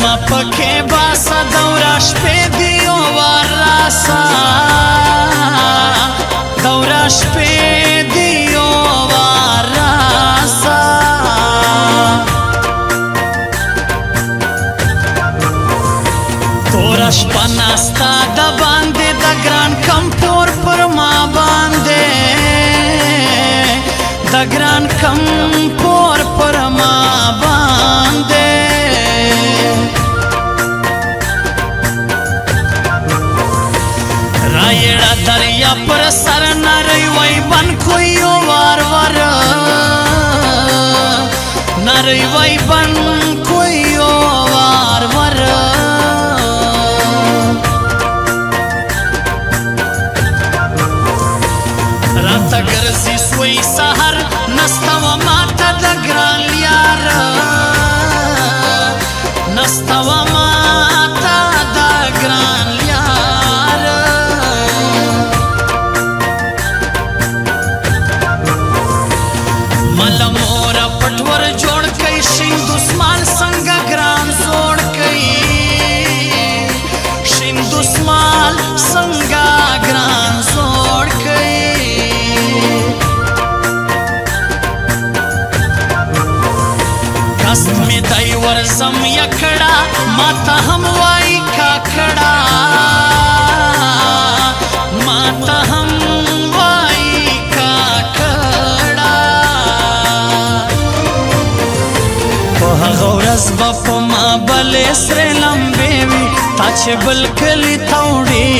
ما پکې باسه دوره شپې دی او راسه دوره شپې دی او راسه توره شپه ناسته د باندې د ګران کمپور پر ما باندې د ګران کمپور پر ما باندې رایړه دریا پر سر نری وای بن کوی وار ور نری وای بن کوی وار ور رات ګرځي سوی سحر نستا و ماته د ګران یار نستا و ماته د ګران یار مل مور پټور جوړ کای شین دسمال څنګه ګران زوړ کای شین دسمال څنګه ګران زوړ کای کس می دای ورزم یکړه ماته هم وای کاکړه ماته هم وای کاکړه په هغه ورځ به په ما بلې سرې لمبې وي تا چې بل کلي ته وړي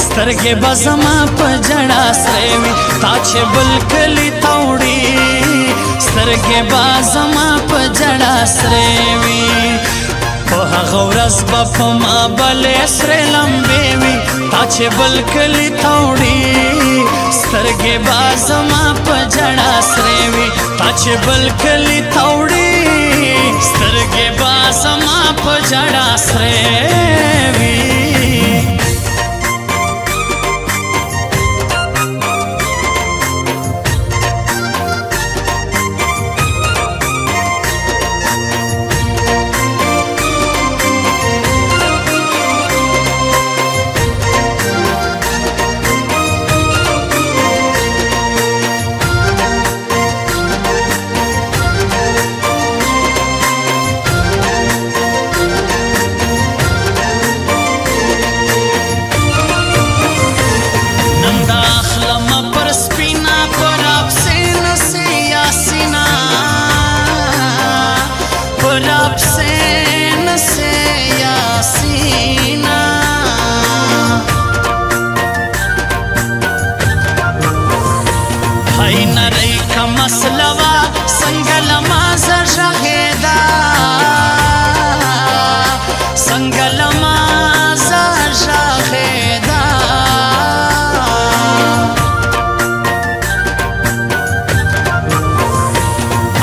سترګې به زما په ژړا سرې وي تا چې بل کلي ته وړي سترګې به زما په ژړا سرې وي په هغه ورځ به په ما بلې سرې لمبې وي تا چې بل کلي ته وړي سترګې به زما په ژړا سرې وي تا چې بل کلي ته وړي سترګې به زما په ژړا سرې وي مسلوا سنگل مازه شهدا سنگل مازه شهدا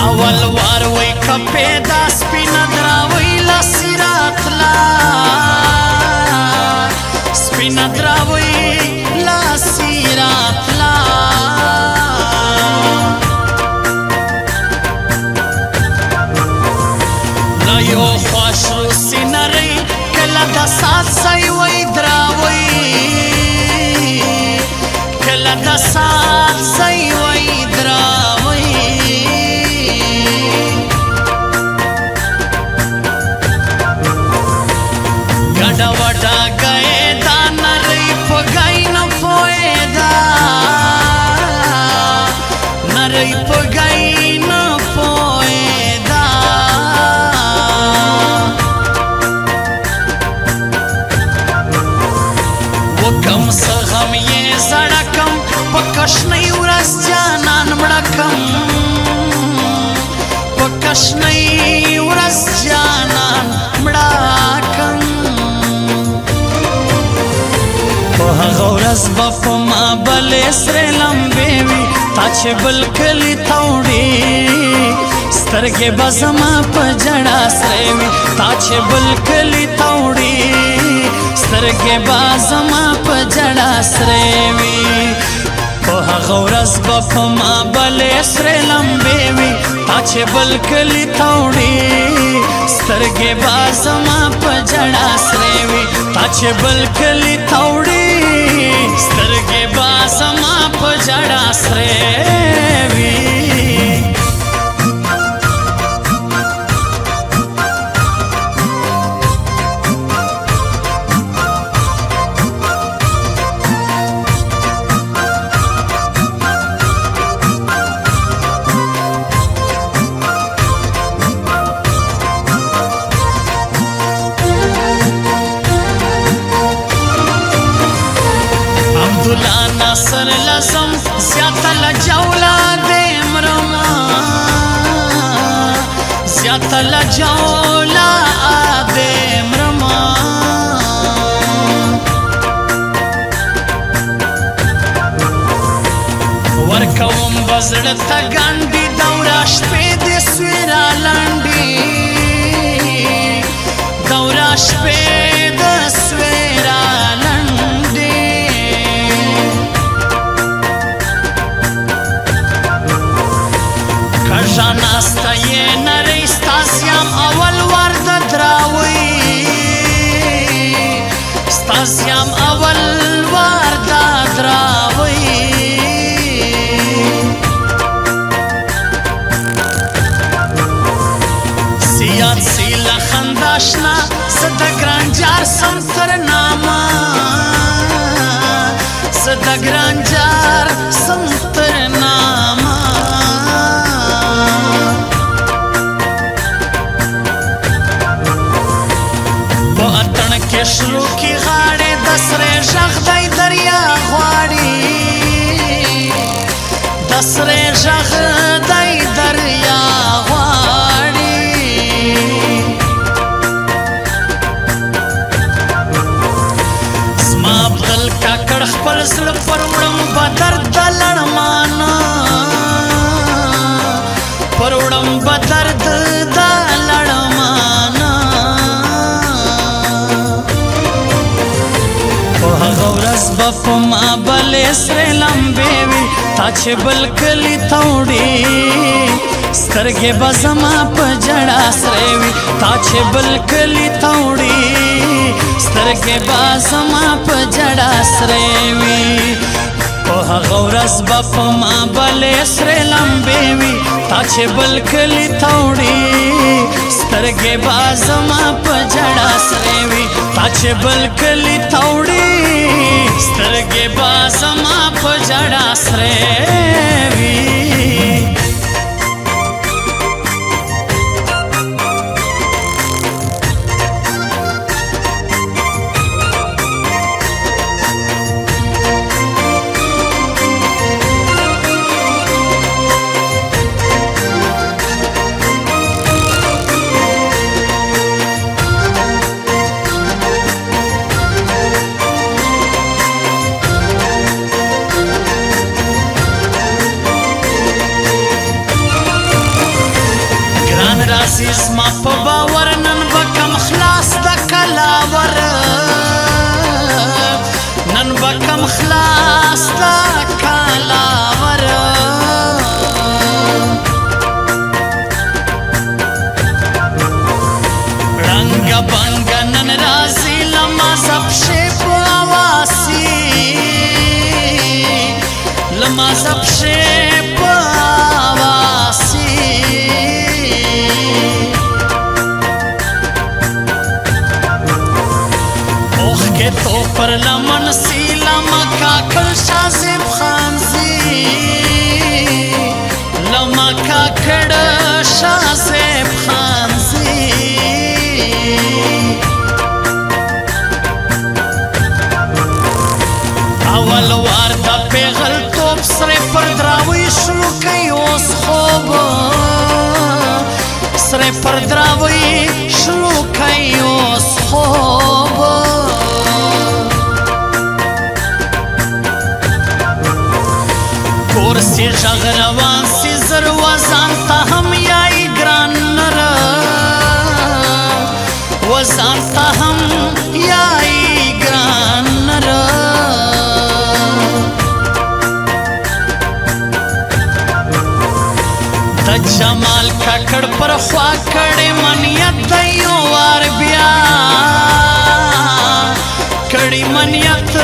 اول وار وای کپیدا سپینا دراوی لسرات لا سپینا دراوی لسرات لا یو خوش روسی نری کلا دا سات سای وی دراوی کلا دا سات سای وی دراوی گڑا وڈا گئے دا نری پگائی نپوئے دا نری پگائی نپوئے کم سغم یہ زڑکم پکشنی ورس جانان مڑکم پکشنی ورس جانان مڑکم په هغه ورځ به په ما بلې سرې لمبې وي تا چې بل کلي ته وړي سترګې به زما په ژړا سرې وي تا چې بل کلي ته وړي سترګې به زما په ژړا سرې وي په هغه ورځ به په ما بلې سرې لمبې وي تا چې بل کلي ته وړي سترګې به زما په ژړا سرې وي تا چې بل کلي ته وړي سترګې به زما په ژړا سرې وي عبدالله ناصر لزم زیاته لجوله دې مرما زیاته لجوله دې مرما ورکوم به زړه ته ګنډې دوره شپې دې سوې را لنډې دوره شپې د سوې را ناستا یې نری ستاسیم اول وار د دراوی ستاسیم اول وار د دراوی زیاد سیله خنداشنا زه د ګرانجار سم تر نامه زه د ګرانجار سم تر نامه شروع کی غاړې د سرې ژغ دی دریا غواړي د سرې ژغ دی دریا غواړي زما عبدل کاکړ خپل زړه پر وړم به درد د لړمانه پر وړم به درد د لړمانه هغه ورځ به په ما بلې سرې لمبې وي تا چې بل کلي ته وړي سترګې به زما په ژړا سرې وي تا چې بل کلي ته وړي سترګې به زما په ژړا سرې وي په هغه ورځ به په ما بلې سرې لمبې وي تا چې بل کلي ته وړي سترګې به زما په ژړا سرې وي تا چې بل کلي ته وړي سترګې به زما په ژړا سرې وي راځي زما په باور نن به کم خلاص د کلاور نن به کم خلاص د کلاور رنګه بنګه نن راځي لما زپشې په اواسي لما زپشې په اواسي تو پر لمن سی لما کاکل شازم خانزی لما کاکڑ شازم خانزی اول وار دا پیغل توپ سر پر دراوی شروع کئی اوس خوب سر پر دراوی شروع کئی اوس خوب سی ژغ روان سی زر وزان ته هم یای ګران نر وزان ته هم یای ګران نر د جمال ککړ پر خوا کړې منیت د یو وار بیا کړې منیت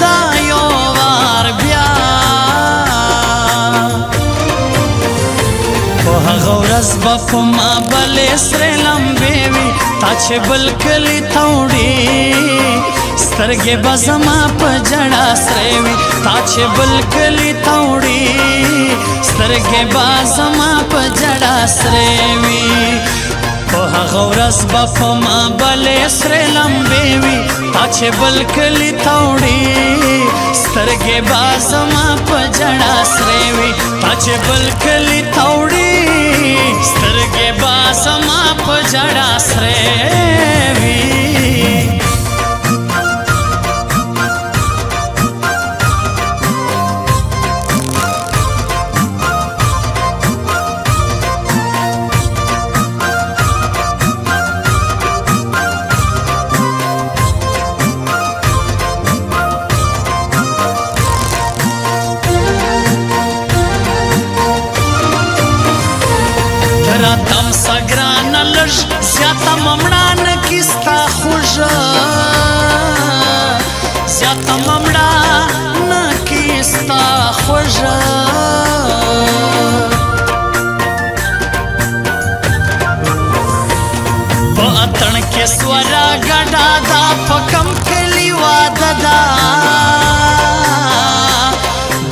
د یو وار بیا په هغه ورځ به په ما بلې سرې لمبې وي تا چې بل کلي ته وړي سترګې به زما په ژړا سرې وي تا چې بل کلي ته وړي سترګې به زما په ژړا سرې وي په هغه ورځ به په ما بلې سرې لمبې وي تا چې بل کلي ته وړي سترګې به زما په ژړا سرې وي تا چې بل کلي ته وړي سترګې به زما په ژړا سرې وي راتم سګران لږ زیاته ممړان کیستا خوږه زیاته ممړان کیستا خوږه په اتڼ کې سوره ګډا دا په کم کلي واده دا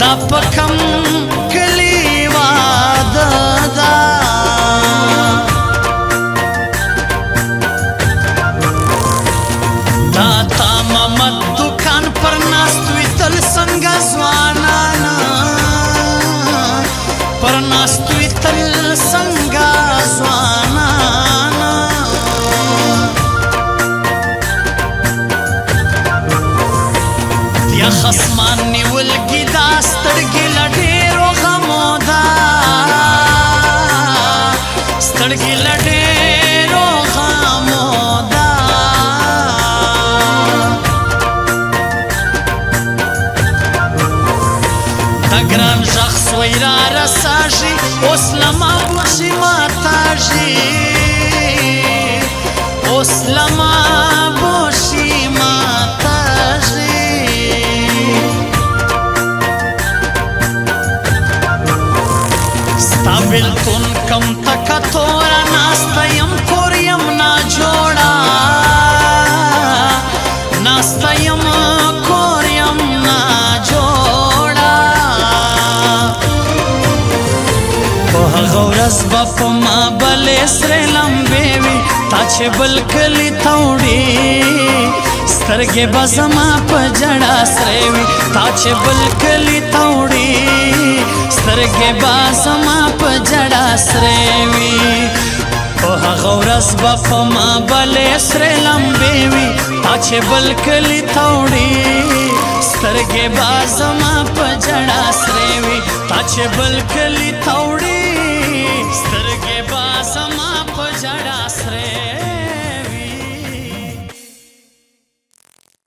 دا په کم کلي واده دا دکان پر ناستوی تل څنګه ځوانانا پر ناستوی تل څنګه ځوانانا یا خصمان نیولګي دا سترګې له ډېرو غمو دا سترګې له ډېرو غمو دا ګران ژغ سوی را رساږي اوس لما بوشي ماتاږي اوس لما بوشي ماتاږي ستا بېلتون کم تکه توره ناسته یم کور یم ناجوړه ناسته یم کور یم ناجوړه هغه ورځ به په ما بلې سرې لمبې وي تا چې بل کلي ته وړي سترګې به زما په ژړا سرې وي تا چې بل کلي ته وړي سترګې به زما په ژړا سرې وي په هغه ورځ به په ما بلې سرې لمبې وي تا چې بل کلي ته وړي سترګې به زما په ژړا سرې وي تا چې بل کلي ته وړي